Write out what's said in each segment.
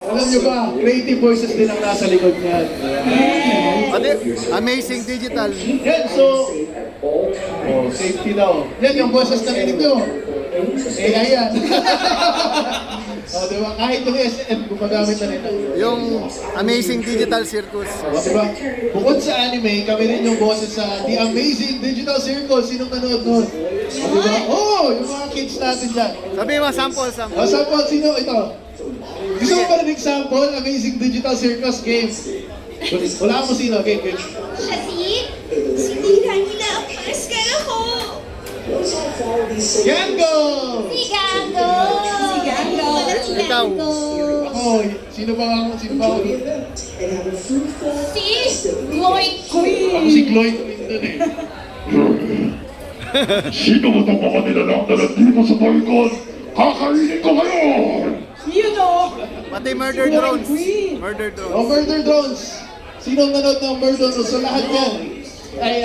Alam nyo ba, creative voices din ang nasa likod niyan. Amazing Digital. Yan, so, safety daw. Yan yung boses na rinig nyo. AI yan. Diba? Kahit yung SM, gumagamit na rin. Yung Amazing Digital Circus. Diba? Bukod sa anime, kami rin yung boses sa The Amazing Digital Circus. Sinong nanood nun? Diba? Yung mga kids natin dyan. Sabi mo, sample. Sample, sino? Ito. Gusto mo ba rin example? Amazing Digital Circus game. Wala mo sino. Okay. Siya si Tirangila ang Pascal ako. Gango! Si Gango! Si Ikaw. Gango! Ako, sino ba ako? Si Lloyd Queen! Ako si Chloe Clinton eh. Sino mo itong mga nilalangdalan dito sa balkon? Kakainin ko kayo! Pati Murder Drones. Murder Drones. Murder Drones. Sino nanood ng Murder Drones? So lahat yan ay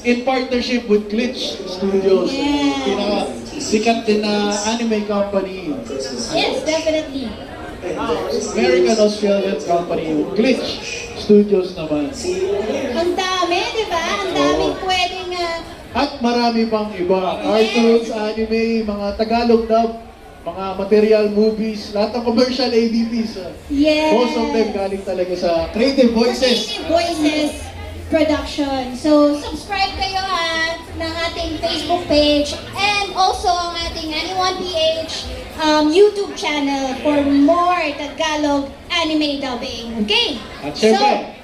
in partnership with Glitch Studios. Yeah. Pinaka sikat din na anime company. Yes, definitely. American-Australian company. Glitch Studios naman. Ang dami, di ba? Ang daming pwedeng... At marami pang iba. Cartoons, anime, mga Tagalog dub, mga material movies, lahat ng commercial ADPs. yes! Most of them galing talaga sa Creative Voices. Creative Voices Production. So, subscribe kayo ng ating Facebook page and also ang ating Anyone PH YouTube channel for more Tagalog anime dubbing. Okay? At syempre,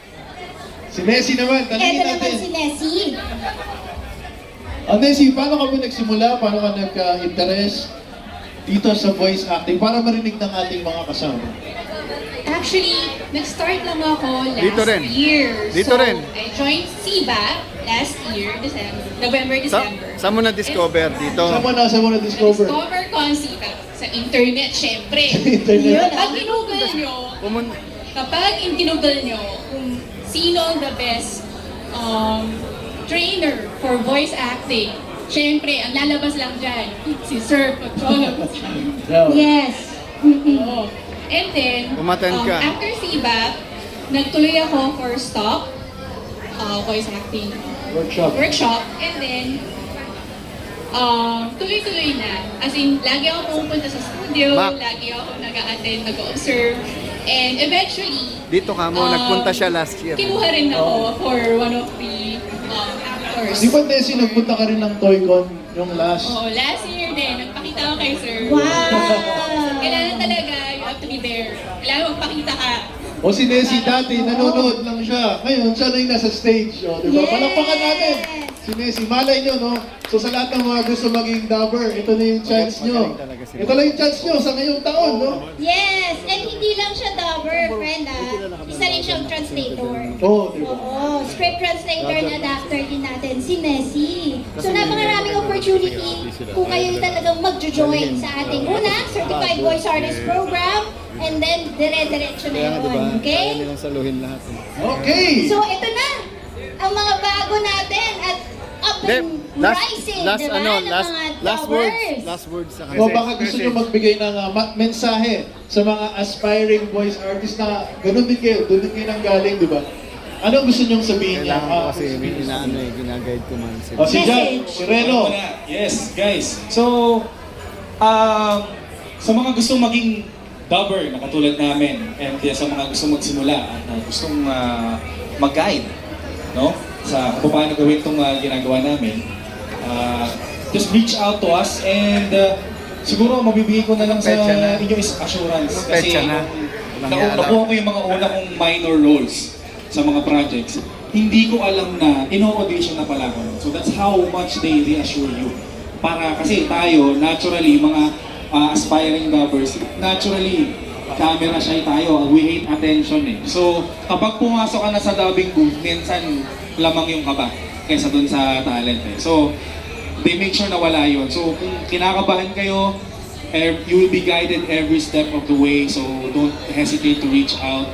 si Nessie naman, tanongin Ito naman natin. si Nessie. Nessie, paano ka ba nagsimula? Paano ka nagka-interest dito sa voice acting para marinig ng ating mga kasama? Actually, nag-start lang ako last Dito rin. year. Dito rin. I joined SIBA last year, November, December. Saan mo na-discover dito? Saan mo na-discover? Discover ko ang SIBA sa internet, syempre. Internet. Kapag ginugol nyo, kung sino ang the best trainer for voice acting, syempre, ang lalabas lang dyan, si Sir Pachola. Yes. Oo. And then, Umattend ka. after SIBA, nagtuloy ako for stock, voice acting workshop. And then, tuloy-tuloy na. As in, lagi ako pumunta sa studio, Back. lagi ako nag-a-attend, nag-observe. And eventually, Dito ka mo, nagpunta siya last year. kinuha rin ako for one of the actors. Di ba, Nessie, nagpunta ka rin ng Toycon yung last? Oo, last year din, nagpakita ako kay Sir. Wow! Kailangan talaga, you have to be there. Kailangan magpakita ka. O si Nessie dati, nanonood lang siya. Ngayon, siya na yung nasa stage. O, di ba? Yes! Palakpakan natin. Si Nessie, malay nyo, no? So sa lahat ng mga gusto maging dubber, ito na yung chance nyo. Ito lang yung chance nyo sa ngayong taon, no? Yes! And hindi lang siya dubber, friend Isa rin siyang translator. Oo, di ba? Oo, script translator na adapter din natin, si Nessie. So napakaraming opportunity kung kayo talagang mag-join sa ating unang Certified Voice Artist Program and then dire-diretso na yun, okay? nilang saluhin lahat. Okay! So ito na, ang mga bago natin at up and rising, last diba, ng mga last dubbers. words sa O baka gusto nyo magbigay ng mensahe sa mga aspiring voice artists na ganun din kayo, doon din kayo nang galing, di ba? Anong gusto nyong sabihin niya? Kailangan ko kasi ginaguide ko man sila. O si Jan, si Reno. Yes, guys. So, sa mga gusto maging dubber na katulad namin and sa mga gusto magsimula at gustong mag-guide, no? Sa kung paano gawin itong ginagawa namin, just reach out to us and siguro mabibigay ko na lang sa Petsa na. inyo is assurance. Petsa na. Nakuha ko yung mga una kong minor roles sa mga projects. Hindi ko alam na ino-audition na pala ako. So that's how much they reassure you. Para kasi tayo, naturally, mga aspiring dubbers, naturally, camera shy tayo. We hate attention eh. So kapag pumasok ka na sa dubbing booth, minsan lamang yung kaba kaysa dun sa talent eh. So they make sure na wala yun. So kung kinakabahan kayo, you will be guided every step of the way. So don't hesitate to reach out.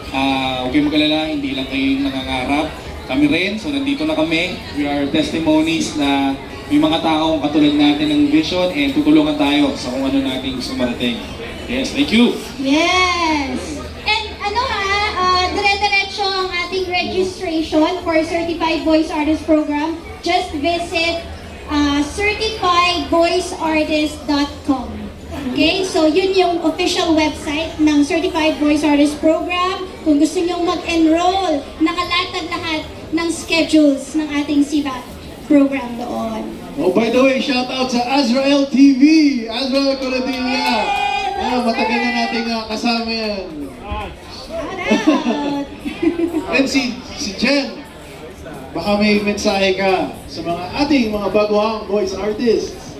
Huwag kayong mag-alala, hindi lang kayo yung nangangarap. Kami rin, so nandito na kami. We are testimonies na may mga taong katulad natin ng vision and tutulungan tayo sa kung ano nating gusto marating. Yes, thank you! Yes! registration for Certified Voice Artist Program, just visit certifiedvoiceartist.com. Okay, so yun yung official website ng Certified Voice Artist Program. Kung gusto nyo mag-enroll, nakalatag lahat ng schedules ng ating CVAT program doon. Oh, by the way, shout out sa Azrael TV! Azrael Coradilla! Matagal na nating kasama yan. Shout out! And si Jen, baka may mensahe ka sa mga ating mga baguhang voice artists.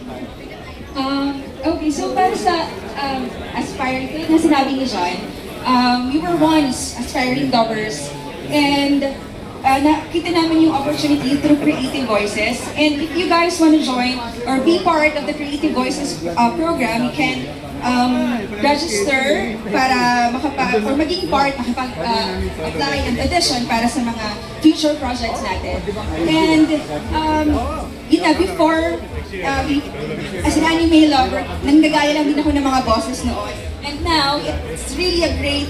Okay, so para sa aspiring na sinabi ni John, we were once aspiring dubbers and nakita namin yung opportunity through Creative Voices. And if you guys want to join or be part of the Creative Voices program, you can register para or maging part, apply and audition para sa mga future projects natin. And yun na, before, as an anime lover, nanggagaya lang din ako ng mga bosses noon. And now, it's really a great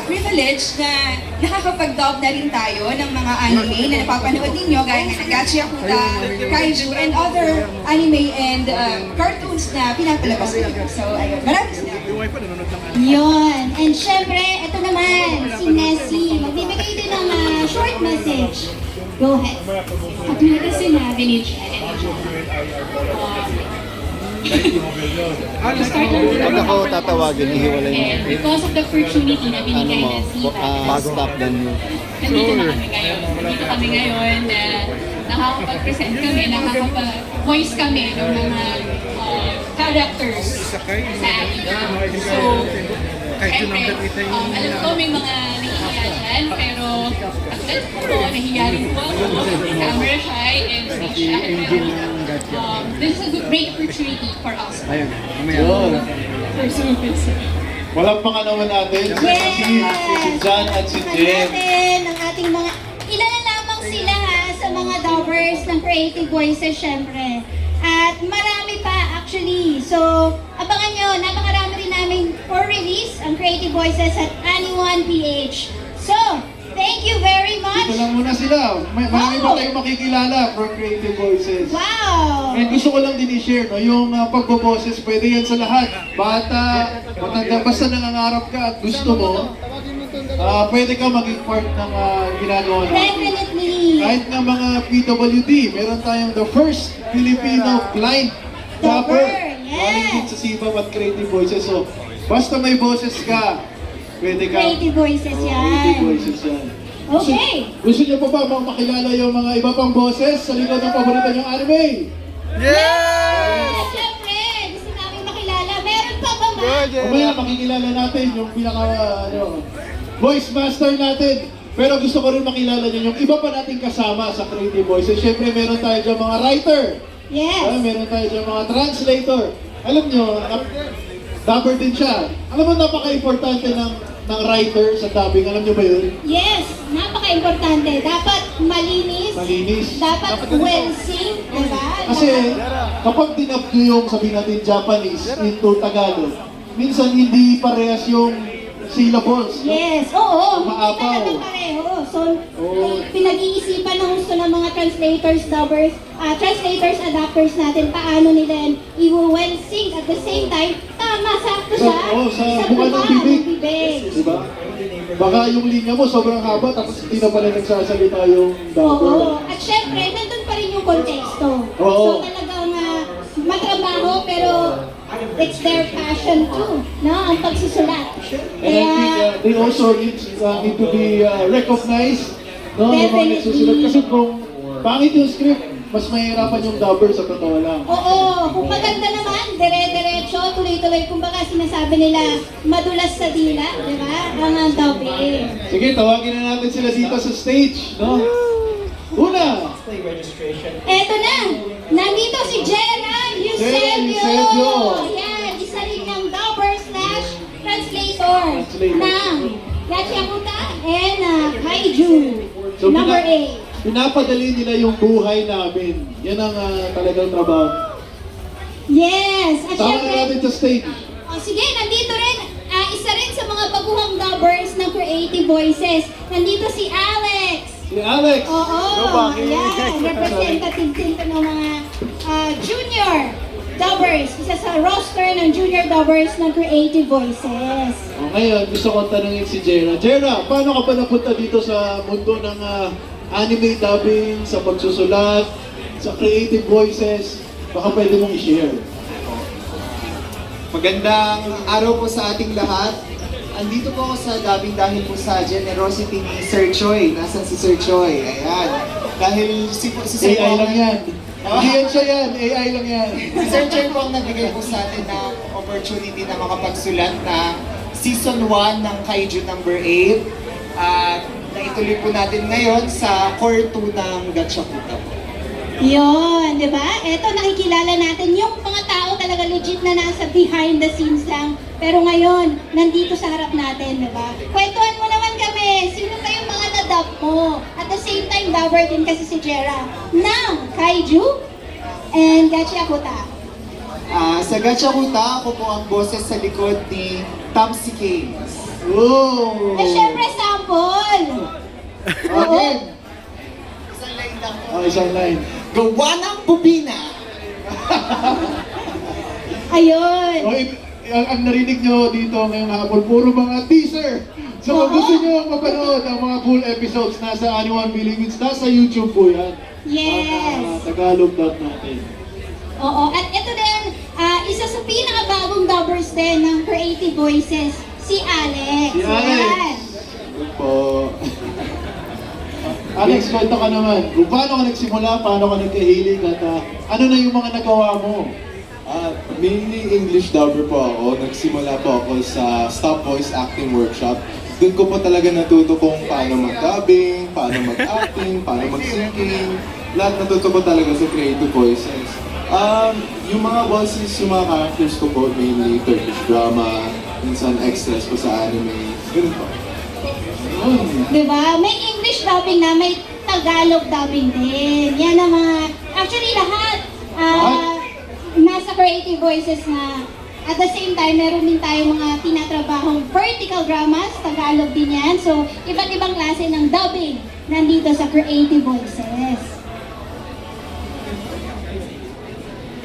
privilege na nakakapag-dub na rin tayo ng mga anime na napapanood ninyo gaya ng Gachiakuta, Kaiju, and other anime and cartoons na pinapalabas ninyo. So, ayun, maraming salamat. Yun. And syempre, ito naman, si Nessie. Magbibigay din ng short message. Go ahead. Katulad na sinabi ni Jen, start lang Pag din ako tatawagin, ihiwalay mo. and because of the opportunity na binigay ng CVAT, Stop than you. nandito na kami ngayon. Nandito kami ngayon na nakakapag-present kami, nakakapag-voice kami ng mga characters sa anime. So, syempre, alam ko may mga nahihiya dyan, pero katulad ko, nahihiya rin po ako, camera shy and stage shy. Pero this is a great opportunity for us. Yun. Walang pangalaman natin. Si John at si Tingnan Jen. natin ang ating mga, ilan lamang sila sa mga dubbers ng Creative Voices, syempre. At marami pa actually. So, abangan nyo, napakarami rin namin for release ang Creative Voices at Anyone PH. So, thank you very much. Dito lang muna sila. Marami pa tayong makikilala from Creative Voices. Wow! And gusto ko lang din i-share, no, yung pagboboses, pwede yan sa lahat. Bata, matanda, basta nangangarap ka at gusto mo, pwede ka maging part ng ginagawa natin. Definitely. Kahit nga mga PWD, meron tayong the first Filipino blind dubber. Yes. Galing din sa CVAP at Creative Voices. So, basta may boses ka, pwede ka. Creative Voices Creative yan. Voices yan. Okay. Gusto niyo pa ba makilala yung mga iba pang boses sa likod ng paborito niyong anime? Siyempre, gusto namin makilala. Meron pa ba ma? Mamaya makikilala natin yung pinaka voice master natin. Pero gusto ko rin makilala niyo yung iba pa nating kasama sa Creative Voices. Siyempre meron tayo dyan mga writer. Yes. Meron tayo dyan mga translator. Alam niyo, dubber din siya. Alam mo, napaka-importante ng writer sa dubbing. Alam niyo ba yun? Yes, napaka-importante. Dapat malinis. Malinis. Dapat well-synced, diba? Kasi kapag dinub nyo yung sabihin natin Japanese into Tagalog, minsan hindi parehas yung syllables. Yes, oo. Hindi Maapaw. talaga pareho. So, Oo. pinag-iisipan ng gusto ng mga translators, dubbers, translators, adapters natin, paano nila i-well-sync at the same time, tama, sakto siya. Oo, sa buka ng bibig. bibig. Diba? Baka yung linya mo sobrang haba tapos hindi na pala nagsasalita yung dubber. Oo. At syempre, nandun pa rin yung konteksto. Oo. So talagang matrabaho pero it's their passion too, no? Ang pagsusulat. And I think they also need to be recognized. No? Yung mga nagsusulat. Kasi kung pangit yung script, mas mahirapan yung dubber sa totoo lang. Oo, kung maganda naman, dire-diretso, tuloy-tuloy, kumbaga sinasabi nila, madulas sa dila, di ba? Ang dubbing. Sige, tawagin na natin sila dito sa stage. No? Una! Eto na! Nandito si Gerald Eusebio. Eusebio! Yan, isa rin yung dubber slash translator ng Gachiakuta and Kaiju. So, Number 8. Pinapadali nila yung buhay namin. Yan ang talagang trabaho. Yes! At Tama na syempre, natin sa stage. sige, nandito rin, isa rin sa mga baguhang dubbers ng Creative Voices. Nandito si Alex. Si Alex. Oo, yan. Representative din ito ng mga junior dubbers. Isa sa roster ng junior dubbers ng Creative Voices. O ngayon, gusto kong tanungin si Jera. Jera, paano ka ba napunta dito sa mundo ng anime dubbing, sa pagsusulat, sa Creative Voices? Baka pwede mong i-share. Magandang araw po sa ating lahat. Andito po ako sa dubbing dahil po sa generosity ni Sir Choi. Nasaan si Sir Choi? Ayan. Dahil si Sir AI po lang yan. Hindi yan siya yan. AI lang yan. Si Sir Choi po ang nagbigay po sa atin ng opportunity na makapagsulat na Season 1 ng Kaiju number 8. At naituloy po natin ngayon sa Core 2 ng Gatchakuta po. Yun, di ba? Eto, nakikilala natin yung mga tao talaga legit na nasa behind the scenes lang. Pero ngayon, nandito sa harap natin, di ba? Kwentuhan mo naman kami, sino pa yung mga na-dub mo? At the same time, dubber din kasi si Jera ng Kaiju and Gatchakuta. Sa Gatchakuta, ako po ang boses sa likod ni Tamsi Kings. Oh! Eh, syempre, sample! Okay. Isang line lang po. Oh, isang line. Gawa ng bubina! Ayun! O, ang narinig nyo dito ngayong hapon, puro mga teaser. So kung gusto nyo mapanood ang mga full episodes, nasa Anyone Philippines, nasa YouTube po yan. Yes! Ang Tagalog dub natin. Oo, at ito din, isa sa pinakabagong dubbers din ng Creative Voices, si Alex. Si Alex. Yan. Yun po. Alex, kwento ka naman. Kung paano ka nagsimula, paano ka nagkahilig, at ano na yung mga nagawa mo? Mainly English dubber po ako. Nagsimula po ako sa Stop Voice Acting Workshop. Doon ko po talaga natuto kung paano mag-dubbing, paano mag-acting, paano mag-singing. Lahat natuto ko talaga sa Creative Voices. Yung mga voices, yung mga characters ko po, mainly Turkish drama, minsan extras po sa anime. Ganun po. Diba? May English dubbing na, may Tagalog dubbing din. Yan ang mga, actually lahat, nasa Creative Voices na. At the same time, meron din tayong mga tinatrabahong vertical dramas, Tagalog din yan. So, iba't ibang klase ng dubbing nandito sa Creative Voices.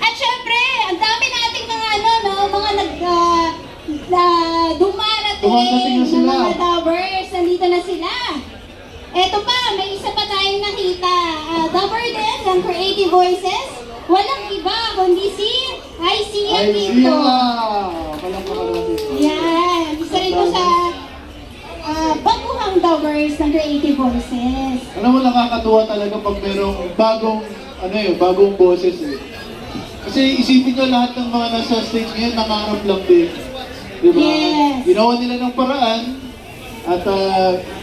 At syempre, ang dami nating mga Dumarating dumarating na sila. ng mga dubbers. Nandito na sila. Eto pa, may isa pa tayong nakita. Dubber din ng Creative Voices. Walang iba, kundi si Isia Pinto. Palakpakan natin. Yan, isa rin po sa baguhang dubbers ng Creative Voices. Alam mo, nakakatuwa talaga pag merong bagong boses eh. Kasi isipin nyo lahat ng mga nasa stage ngayon, nangarap lang din. Diba? Yes. Ginawa nila ng paraan at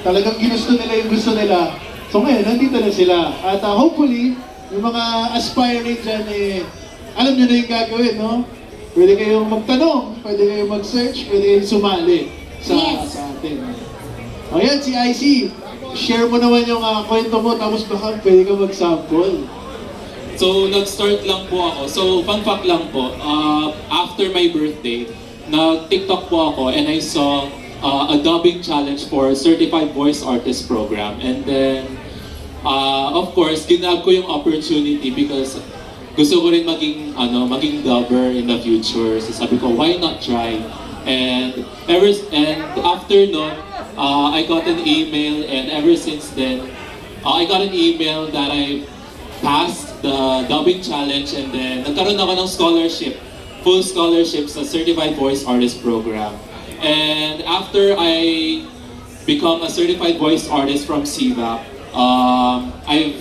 talagang ginusto nila yung gusto nila. So ngayon, nandito na sila. At hopefully, yung mga aspiring dyan eh, alam nyo na yung gagawin, no? Pwede kayong magtanong, pwede kayong mag-search, pwede kayong sumali sa atin. O yan, si IC, share mo naman yung kwento mo, tapos baka pwede ka mag-sample. So, nag-start lang po ako. So, fun fact lang po, after my birthday, nag-TikTok po ako and I saw a dubbing challenge for Certified Voice Artist Program. And then, of course, ginab ko yung opportunity because gusto ko rin maging dubber in the future. So sabi ko, why not try? And after nun, I got an email, and ever since then, I got an email that I passed the dubbing challenge, and then nagkaroon ako ng scholarship, full scholarship sa Certified Voice Artist Program. And after I become a Certified Voice Artist from CVAP, I've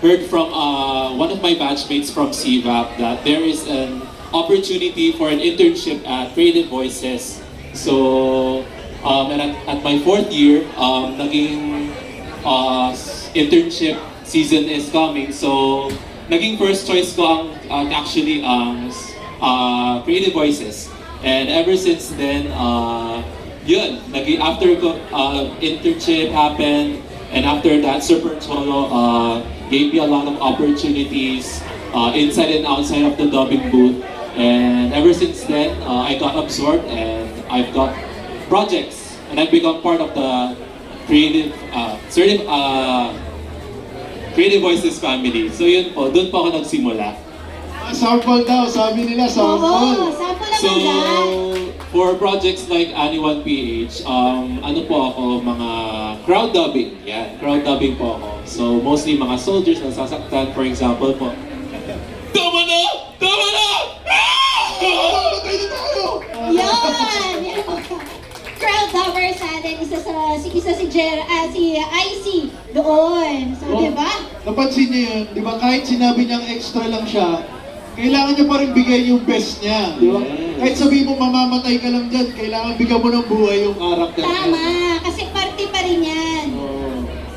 heard from one of my batchmates from CVAP that there is an opportunity for an internship at Creative Voices. So, and at my 4th year, naging internship season is coming. So, naging first choice ko ang Creative Voices. And ever since then, yun, after internship happened, and after that, Super Cholo gave me a lot of opportunities inside and outside of the dubbing booth. And ever since then, I got absorbed and I've got projects and I've become part of the Creative Voices family. So yun po, doon po ako nagsimula. Sample daw, sabi nila, Oo, sample. sample naman So, dyan. for projects like Anyone PH, ano po ako, mga crowd dubbing. Yan, crowd dubbing po ako. So, mostly mga soldiers na sasaktan, for example po. Tama na! Tama na! Yan! Crowd lovers natin, isa si IC doon. So, Oh, di ba? Napansin niyo yun, di ba? Kahit sinabi niyang extra lang siya, kailangan niya pa rin bigay yung best niya, di ba? Kahit sabihin mo mamamatay ka lang dyan, kailangan bigyan mo ng buhay yung character niya. Tama, kasi party pa rin yan. Oo.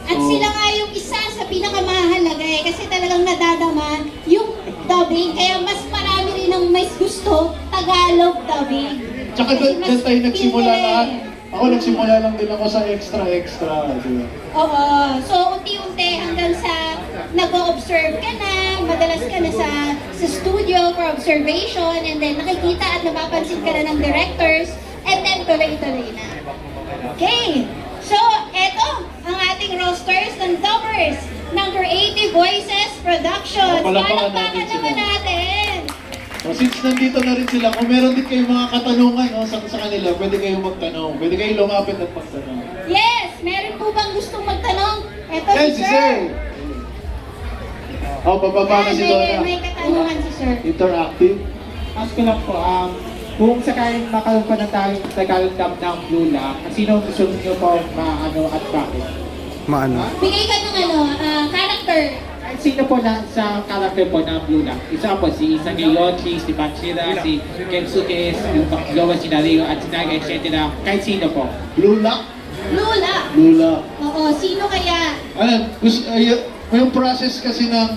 At Oo. sila nga yung isa sa pinakamahalaga eh, kasi talagang nadadama yung dubbing. Kaya mas marami rin ang mas gusto Tagalog dubbing. Tsaka Kasi mas dyan tayo nagsimula pinili. lahat. Ako nagsimula lang din ako sa extra, di ba? Oo. So, unti-unti hanggang sa nag-observe ka na, madalas ka na sa studio for observation, and then nakikita at napapansin ka na ng directors, and then tuloy-tuloy na. Okay. So, eto ang ating rosters ng dubbers ng Creative Voices Productions. Palakpakan Palakpakan natin naman sila. natin. So, since nandito na rin sila, kung meron din kayong mga katanungan sa kanila, pwede kayong magtanong. Pwede kayong lumapit at magtanong. Yes! Meron po bang gustong magtanong? Eto Yes, si si Sir. Sir! Oh, bababa na si Donna. May katanungan si Sir. Interactive. Ask ko lang po, kung sakaling makaroon pa ng Tagalog dub ng Blue Lock, sino gusto niyo po maano at bakit? Maano? Bigay ka ng character. At sino po na sa character po ng Blue Lock? Isa po si Isagayotri, si Bachira, si Kensuke, yung Baklowa, si Nario, at si Naga, etc. Kahit sino po. Blue Lock? Lula. Lula. Oo, sino kaya? Yung process kasi ng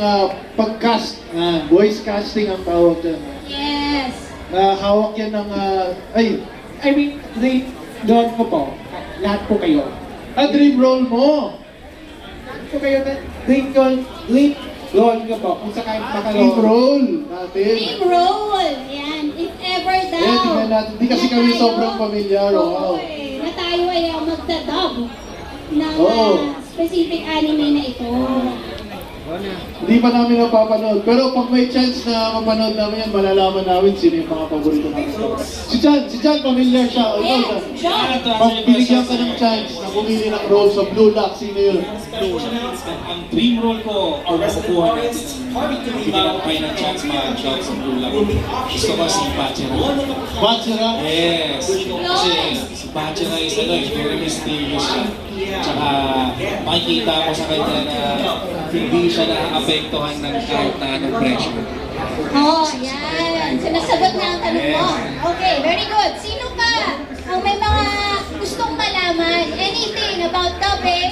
pag-cast, voice casting ang tawag dyan. Yes. Hawak yan ng, I mean, doon ko po, lahat po kayo. dream role mo. Lahat po kayo na dream role ko po, kung sakaling Dream makaroon. role natin. Dream role. Yan. If ever daw. Yan, tingnan natin. Di kasi na kami tayo- sobrang familiar. Oo, Wow. na tayo ay magdadub ng Oo. specific anime na ito. Hindi pa namin napapanood. Pero pag may chance na mapanood namin yan, malalaman namin sino yung mga paborito namin. Si Jan, familiar siya. O, ikaw, Yes, John. Pag binigyan ka ng chance na pumili ng role sa Blue Lock, sino yun? Ang dream role ko, or makukuha natin, bigyan tayo ng chance mag-job sa Blue Lock. Gusto ko si Bachira. Bachira? Yes! Kasi si Bachira is very mysterious siya. Tsaka makikita ko sa kanya na hindi siya naapektuhan ng kahit na anong pressure. Oh, yan. So, nasagot na ang tanong mo. Okay, very good. Sino pa ang may mga gustong malaman? Anything about topic?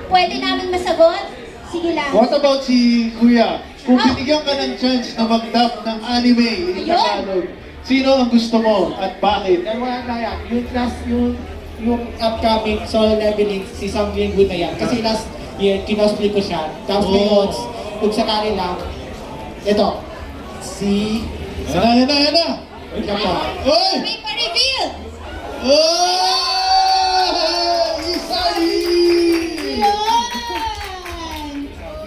Pwede namin masagot? Sige lang. What about si Kuya? Kung Ah. binigyan ka ng chance na mag-dub ng anime in Ayun. Tagalog, sino ang gusto mo at bakit? Dalawa na yan, yung upcoming solo leveling, si Sam Linggo na yan. Kasi last year, kinosplay ko siya. Tapos Oh. ngayon, kung sakali lang, ito, si... Yan na! Ito po. Oy! May pa-reveal! Oh! Isay! Yan!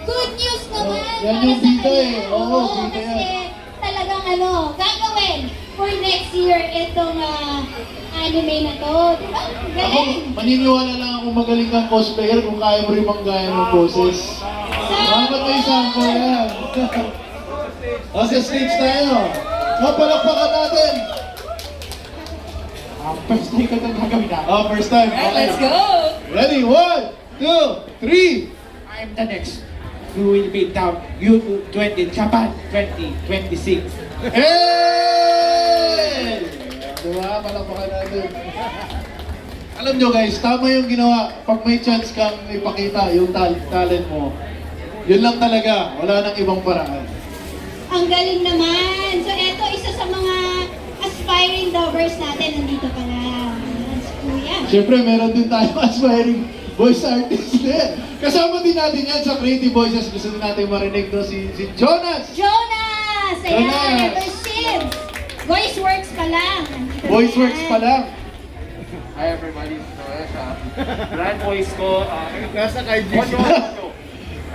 Good news naman! Yan para yung sa bida kanya. eh. Oo, bida kasi yan. talagang gagawin for next year itong anime na to. Diba? Ako, Galing! maniniwala lang ako magaling kang cosplayer kung kaya mo rin manggaya ng boses. Dapat may sample yan. Sa stage tayo. Palakpakan natin. First day ko itong gagawin na. First time. Okay. Let's go! Ready? 1, 2, 3. I am the next. Who will be down U20 Japan 2026. Hey! Diba? Palakpakan natin. Alam nyo guys, tama yung ginawa. Pag may chance kang ipakita yung talent mo, yun lang talaga. Wala nang ibang paraan. Ang galing naman! So, eto, isa sa mga aspiring dubbers natin. Nandito pala. Ayan, si Kuya. Siyempre, meron din tayo aspiring voice artist din. Kasama din natin yan sa Creative Voices. Gusto din natin marinig no, si Jonas. Jonas! Ayan, Jonas! ever since. Voice Works pa lang. Nandito na Voice works yan. pa lang. Hi everybody, Noel sa brand voice ko. Nasa kay G. Ay,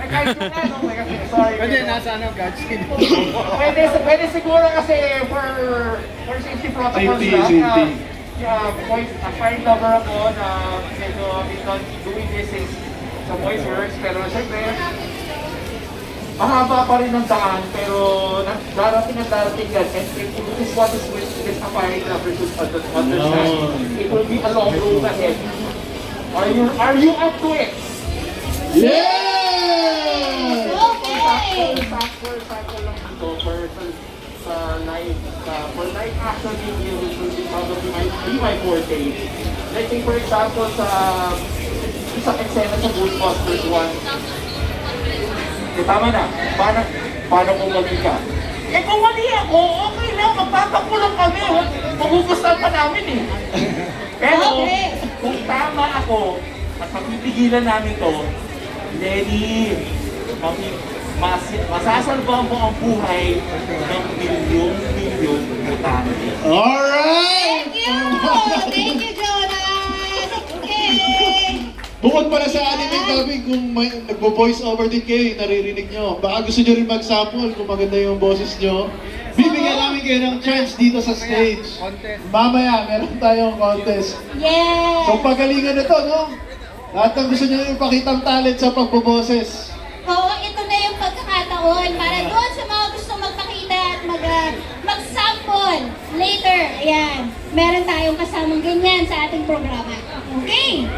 kahit yung ano, sorry. Pwede, nasa ano, Godspeed. Pwede siguro kasi for safety protocols lang. Voice, aspiring lover ako na medyo doing this is sa voice works. Pero syempre, mahaba pa rin ang daan, pero darating yan. And if this is what is with this aspiring lover should understand, it will be a long road ahead. Are you up to it? Yes! Okay! Sample lang dito for live action video, which will be probably be my forte. Let's say for example sa isang eksena sa Ghostbusters 1. Tama na, paano kung mali ka? Eh kung mali ako, okay lang, magpapakulong kami. Magugustuhan pa namin eh. Pero kung tama ako, at mapipigilan namin to, Lenny, masasalba mo ang buhay ng milyon-milyon mutante. Alright! Thank you! Thank you, Jonas! Okay! Bukod pala sa anime dubbing, kung may nagbo-voice over din kayo, naririnig nyo. Baka gusto nyo rin mag-sample kung maganda yung boses nyo. Bibigyan namin kayo ng chance dito sa stage. Mamaya, meron tayong contest. Yes! So pagalingan na to, no? Lahat ng gusto nyo ipakitang talent sa pagboboses. Oo, ito na yung pagkakataon para doon sa mga gusto magpakita at mag-sample later. Ayan, meron tayong kasamang ganyan sa ating programa. Okay?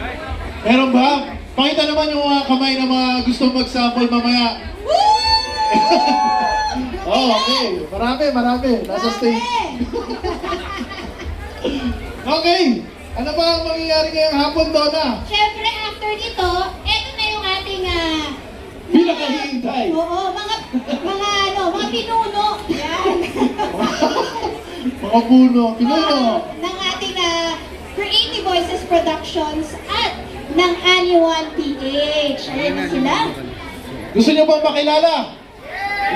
Meron ba? Pakita naman yung mga kamay ng mga gusto mag-sample mamaya. Woo! Oh, okay. Marami. Nasa stage. Okay. Ano ba ang mangyayari ngayong hapon, Donna? Siyempre, after nito, eto na yung ating Pinakahihintay. Oo, mga pinuno. Yan. Mga puno. Pinuno. Ng ating Creative Voices Productions at ng Anyone PH. Ayan na sila. Gusto niyo bang makilala?